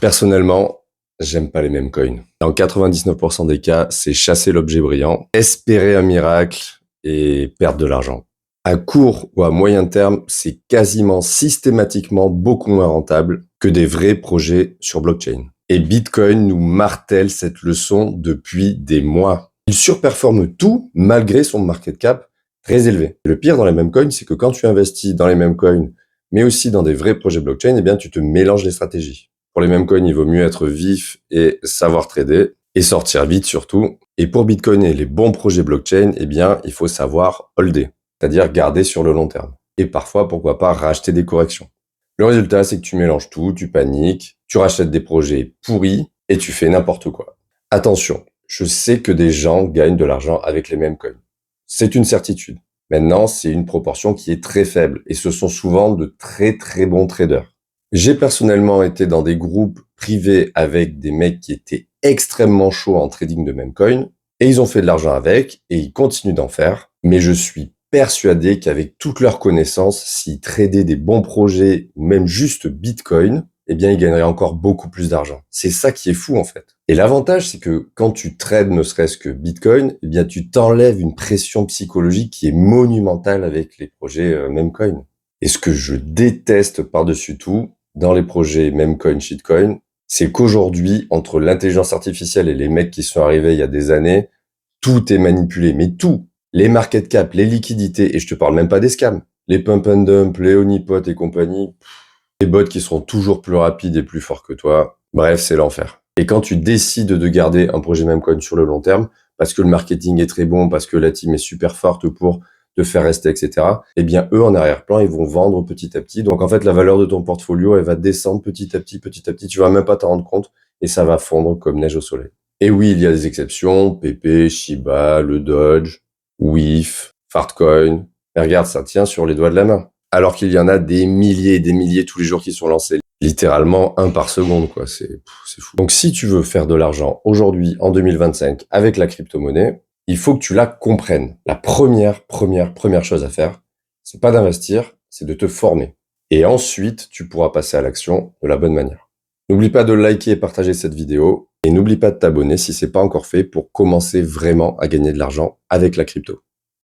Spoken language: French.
Personnellement, j'aime pas les mêmes coins. Dans 99% des cas, c'est chasser l'objet brillant, espérer un miracle et perdre de l'argent. À court ou à moyen terme, c'est quasiment systématiquement beaucoup moins rentable que des vrais projets sur blockchain. Et Bitcoin nous martèle cette leçon depuis des mois. Il surperforme tout malgré son market cap très élevé. Et le pire dans les mêmes coins, c'est que quand tu investis dans les mêmes coins, mais aussi dans des vrais projets blockchain, eh bien, tu te mélanges les stratégies. Pour les mêmes coins, il vaut mieux être vif et savoir trader et sortir vite surtout. Et pour Bitcoin et les bons projets blockchain, eh bien, il faut savoir holder, c'est-à-dire garder sur le long terme. Et parfois, pourquoi pas, racheter des corrections. Le résultat, c'est que tu mélanges tout, tu paniques, tu rachètes des projets pourris et tu fais n'importe quoi. Attention, je sais que des gens gagnent de l'argent avec les mêmes coins. C'est une certitude. Maintenant, c'est une proportion qui est très faible et ce sont souvent de très très bons traders. J'ai personnellement été dans des groupes privés avec des mecs qui étaient extrêmement chauds en trading de même coin et ils ont fait de l'argent avec et ils continuent d'en faire. Mais je suis persuadé qu'avec toutes leurs connaissances, s'ils tradaient des bons projets ou même juste Bitcoin, eh bien, ils gagneraient encore beaucoup plus d'argent. C'est ça qui est fou, en fait. Et l'avantage, c'est que quand tu trades ne serait-ce que Bitcoin, eh bien, tu t'enlèves une pression psychologique qui est monumentale avec les projets Memecoin. Et ce que je déteste par-dessus tout, dans les projets Memecoin, Shitcoin, c'est qu'aujourd'hui, entre l'intelligence artificielle et les mecs qui sont arrivés il y a des années, tout est manipulé. Mais tout. Les market cap, les liquidités, et je te parle même pas des scams. Les pump and dump, les honeypot et compagnie, les bots qui seront toujours plus rapides et plus forts que toi. Bref, c'est l'enfer. Et quand tu décides de garder un projet Memecoin sur le long terme, parce que le marketing est très bon, parce que la team est super forte pour te faire rester, etc., eh bien, eux, en arrière-plan, ils vont vendre petit à petit. Donc, en fait, la valeur de ton portfolio, elle va descendre petit à petit, petit à petit. Tu vas même pas t'en rendre compte et ça va fondre comme neige au soleil. Et oui, il y a des exceptions. PP, Shiba, le Dodge, WIF, Fartcoin. Et regarde, ça tient sur les doigts de la main. Alors qu'il y en a des milliers et des milliers tous les jours qui sont lancés. Littéralement un par seconde, quoi. C'est fou. Donc, si tu veux faire de l'argent aujourd'hui, en 2025, avec la crypto-monnaie, il faut que tu la comprennes. La première chose à faire, c'est pas d'investir, c'est de te former. Et ensuite, tu pourras passer à l'action de la bonne manière. N'oublie pas de liker et partager cette vidéo. Et n'oublie pas de t'abonner si c'est pas encore fait pour commencer vraiment à gagner de l'argent avec la crypto.